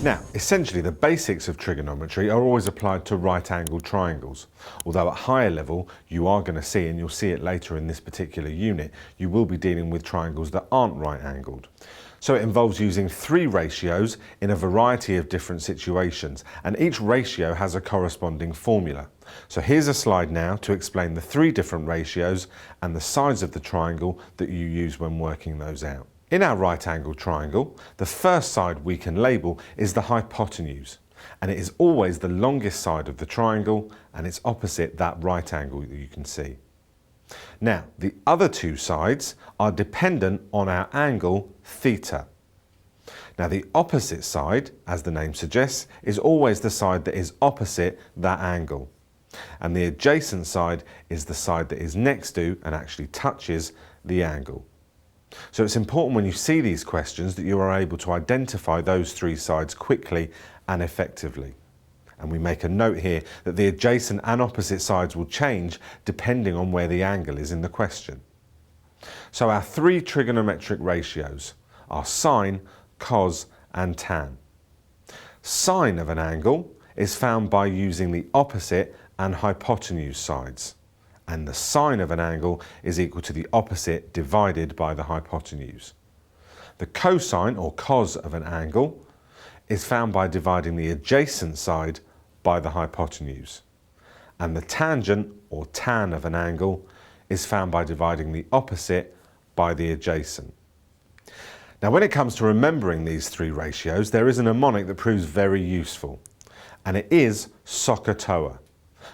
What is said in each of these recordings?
Now, essentially the basics of trigonometry are always applied to right-angled triangles, although at higher level you are going to see, and you'll see it later in this particular unit, you will be dealing with triangles that aren't right-angled. So it involves using three ratios in a variety of different situations, and each ratio has a corresponding formula. So here's a slide now to explain the three different ratios and the sides of the triangle that you use when working those out. In our right-angled triangle, the first side we can label is the hypotenuse, and it is always the longest side of the triangle, and it's opposite that right angle that you can see. Now, the other two sides are dependent on our angle theta. Now, the opposite side, as the name suggests, is always the side that is opposite that angle, and the adjacent side is the side that is next to and actually touches the angle. So it's important when you see these questions that you are able to identify those three sides quickly and effectively. And we make a note here that the adjacent and opposite sides will change depending on where the angle is in the question. So our three trigonometric ratios are sine, cos and tan. Sine of an angle is found by using the opposite and hypotenuse sides, and the sine of an angle is equal to the opposite divided by the hypotenuse. The cosine or cos of an angle is found by dividing the adjacent side by the hypotenuse, and the tangent or tan of an angle is found by dividing the opposite by the adjacent. Now, when it comes to remembering these three ratios, there is a mnemonic that proves very useful, and it is SOHCAHTOA.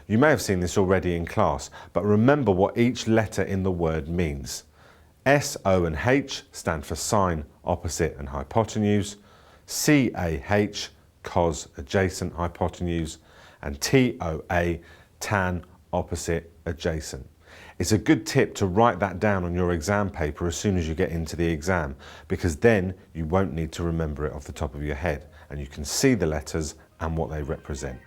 You may have seen this already in class, but remember what each letter in the word means. S, O and H stand for sine, opposite and hypotenuse. C, A, H, cos, adjacent, hypotenuse. And T, O, A, tan, opposite, adjacent. It's a good tip to write that down on your exam paper as soon as you get into the exam, because then you won't need to remember it off the top of your head and you can see the letters and what they represent.